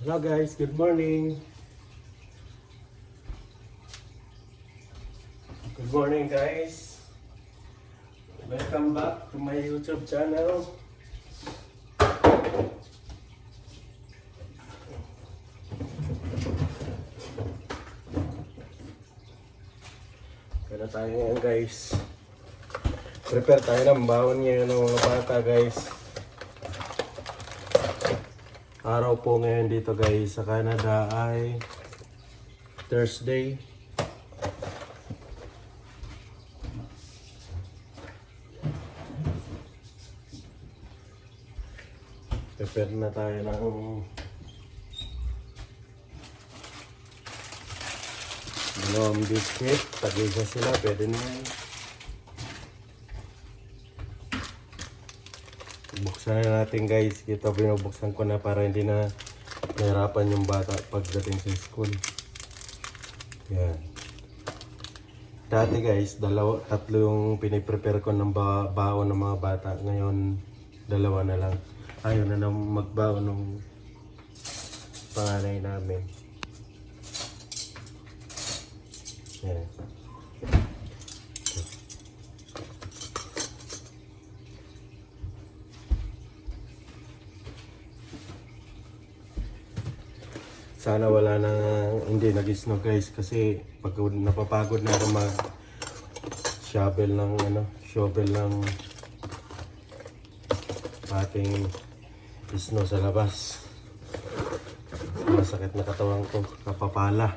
Hello guys, good morning. Good morning guys. Welcome back to my YouTube channel. Kaya tayo ngayon guys. Prepare tayo ng baon ngayon ng mga bata guys. Araw po ngayon dito guys sa Canada ay Thursday. Prepare na tayo ng dalawang biscuit. Tag-isa sila, pwede na yan. Buksan na natin guys. Ito binubuksan ko na para hindi na nahirapan yung bata pagdating sa school. Yan. Dati guys, tatlo yung piniprepare ko ng baon ng mga bata. Ngayon, dalawa na lang. Ayaw na nang magbaon ng panganay namin. Yan. Sana wala na hindi nag-snow guys kasi pag napapagod na ako shovel ng ating snow sa labas. Masakit na katawan ko, napapala.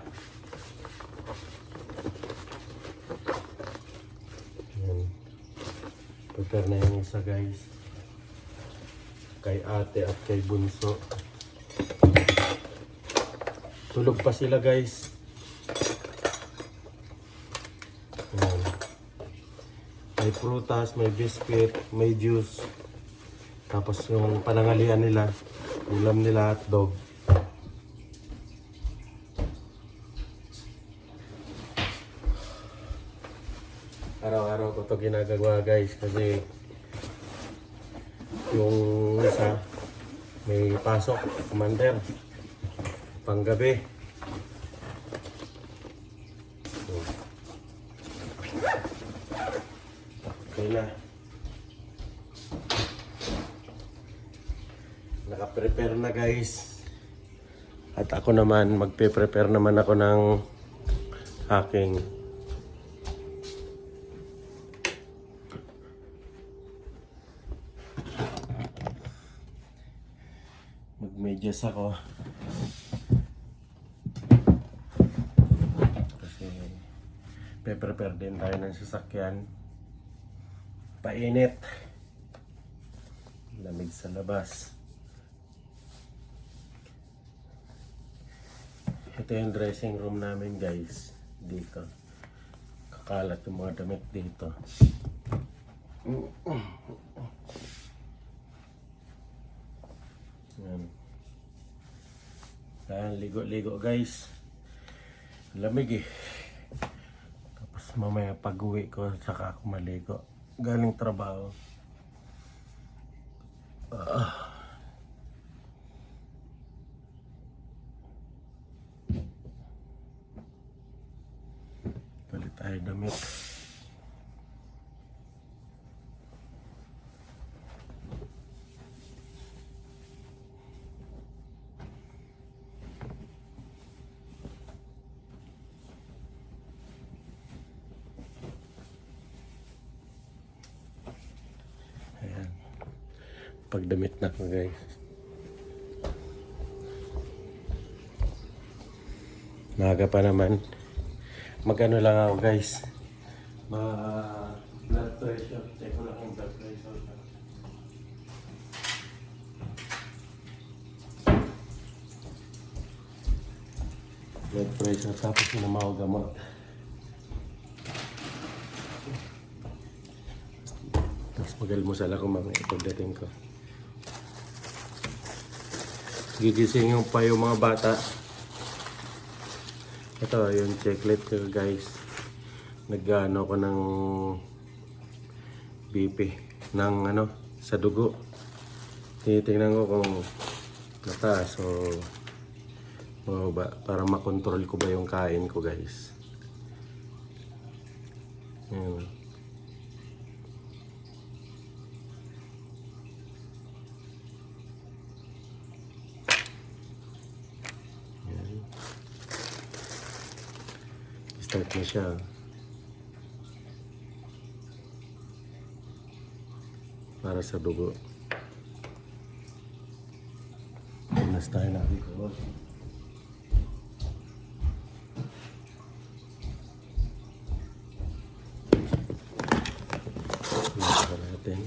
Yan. Prepare na yung isa guys. Kay ate at kay bunso. Tulog pa sila guys. Ayan. May prutas, may biscuit, may juice. Tapos yung panangalian nila, ulam nila at dog. Araw-araw ko to ginagawa guys kasi yung isa may pasok, commander. Panggabi. Okay na. Naka-prepare na guys. At ako naman, magpe-prepare naman ako ng aking magmedyas ako. Prepare din tayo ng sasakyan. Painit. Lamig sa labas. Ito yung dressing room namin guys. Dito. Kakalat yung mga damit dito. Yan. Yan, ligo-ligo guys. Lamig eh. Mamaya pag-uwi ko, saka ako maligo. Galing trabaho. Palit tayo damit. Pagdamit na ko guys. Maaga pa naman. Magano lang ako guys. Blood pressure. Check ko lang yung blood pressure. Blood pressure tapos sinamaw gamot. Tapos mag-almusal ako mamaya pagdating ko. Gigising yung pa yung mga bata. Ito yung checklet ko guys. Nag-ano ko ng BP ng sa dugo. Tinitingnan ko kung mataas o Bababa para makontrol ko ba yung kain ko, guys. Ayan. Ayan. Start na siya. Para sa dugo. Pinas tayo na dito. Pinas natin.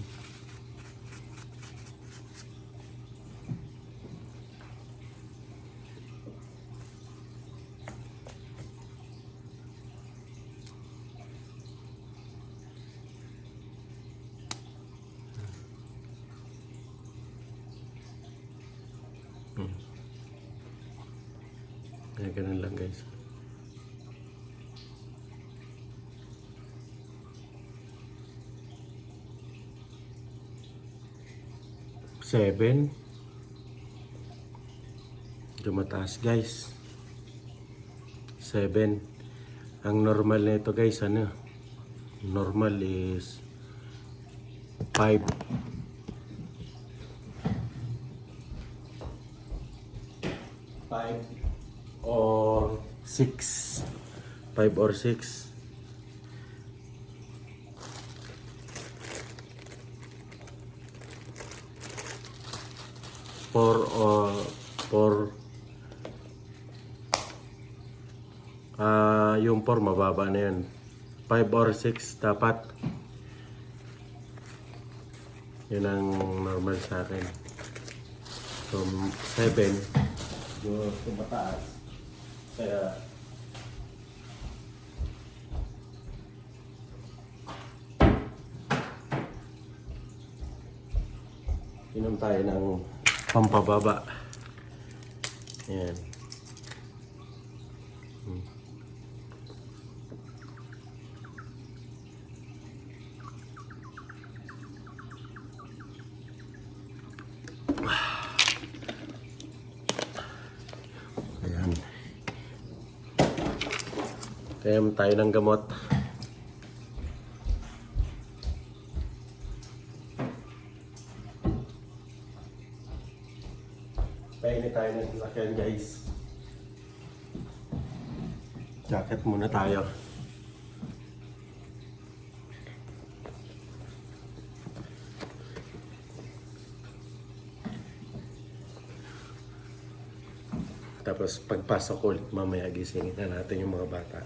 Kaya ganun lang, guys. Seven. Mataas, guys. 7. Ang normal na ito, guys, ano? Normal is 5. 5 or 6. 5 or 6. Yung 4 mababa na yan. 5 or 6 dapat. Yun ang normal sa akin. So 7 yung mataas. Kaya inom tayo ng pampababa. Ayan. Ayan. Kaya tayo ng gamot. Painit tayo ng sasakyan, guys. Jacket muna tayo. Tapos pagpasok ulit mamaya gisingin na natin yung mga bata.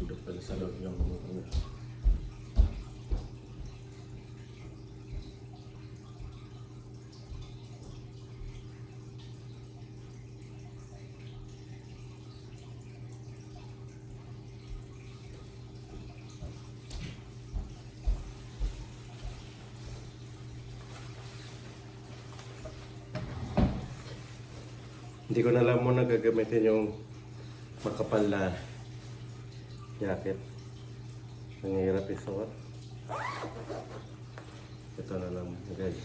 Dito pala sa loob yung hindi ko na lang muna gagamitin yung makapal na jacket. Ang hirap isuot. Ito na lang, guys.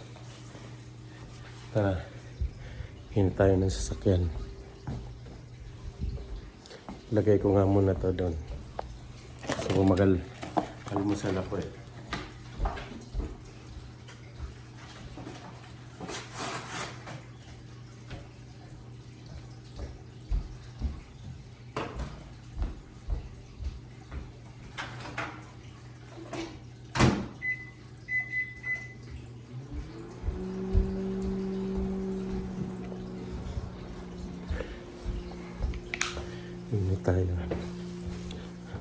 Tara, hinta tayo ng sasakyan. Lagay ko nga muna to doon. So bumagal, almusal ako eh. Hindi tayo.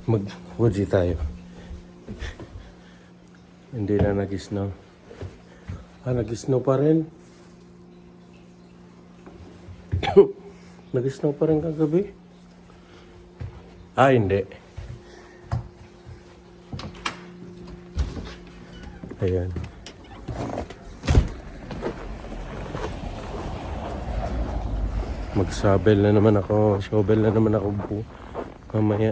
Mag-woody tayo. Hindi na nag-snow. Nag-snow pa rin. Nag-snow pa rin kagabi. Hindi. Ayan. Mag-shovel na naman ako. Shovel na naman ako mamaya.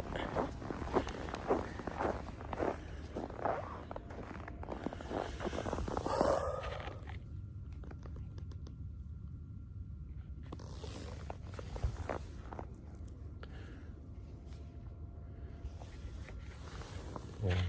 Yan.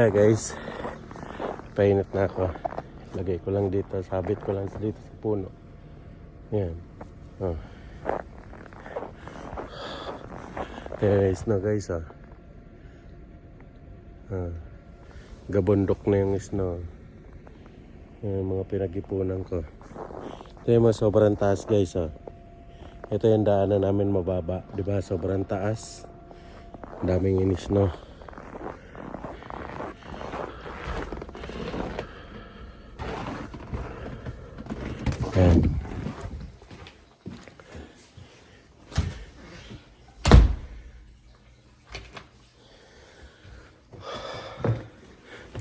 Guys, painit na ako. Lagay ko lang dito, sabit ko lang dito sa puno. Yan. Oh. Guys na guys, ah. Gabondok na yung snow. Yan, mga pinag-ipunan ko. Ito yung mga sobrang taas guys, ah. Ito yung daanan namin mababa, di ba? Sobrang taas. Daming inis, no? Ayan.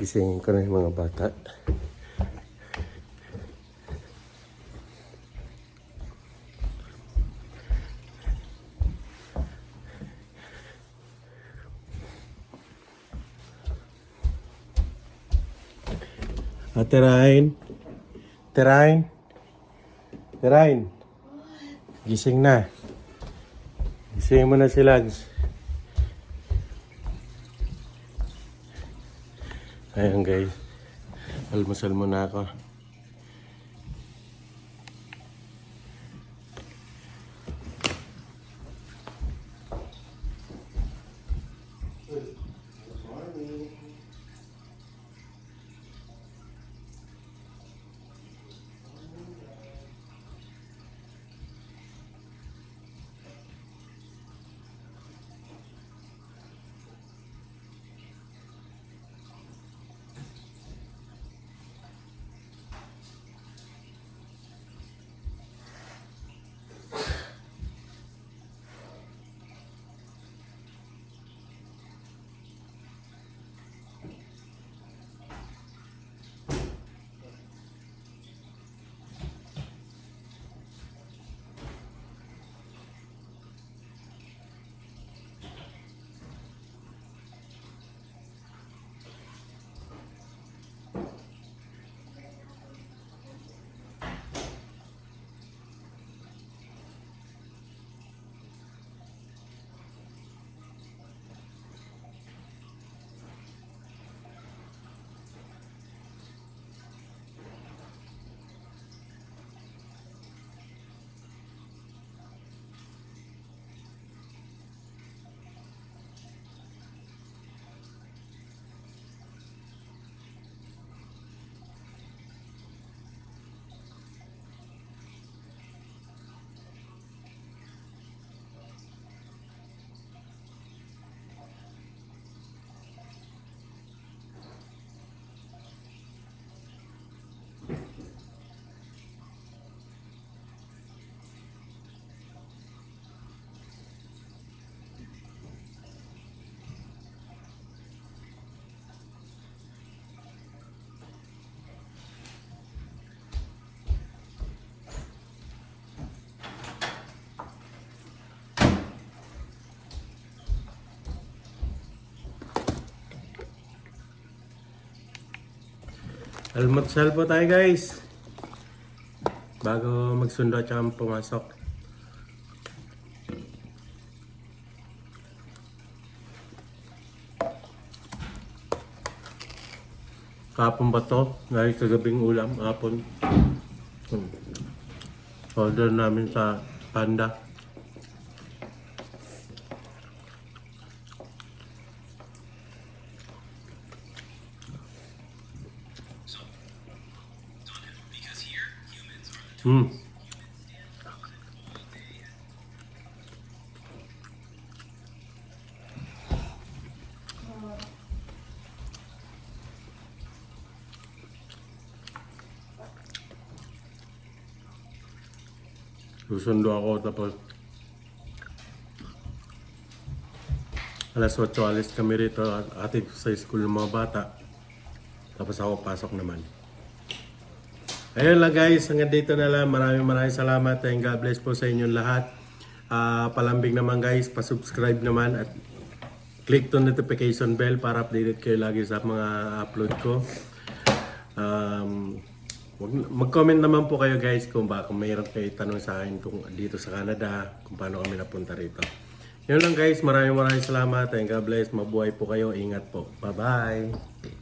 Gisingin ko na yung mga bata. Ate Rain. Ate Rain. Ate Rain. Gising na. Gisingin mo na si Lags. Ayan guys. Almusal muna ako. Almusal po tayo guys. Bago magsundo at saka pumasok. Kapon ba to? Dahil kagabing ulam, kapon. Order namin sa Panda. Susundo ako tapos alas 8 alis kami rito at atid sa school ng mga bata. Tapos ako pasok naman. Ayun lang guys, hanggang dito na lang. Maraming salamat and God bless po sa inyong lahat. Palambing naman guys, pa-subscribe naman at click to notification bell para updated kayo lagi sa mga upload ko. Mag-comment naman po kayo guys kung mayroon kayo tanong sa akin kung dito sa Canada, kung paano kami napunta rito. Yun lang guys, maraming salamat and God bless. Mabuhay po kayo, ingat po. Bye-bye!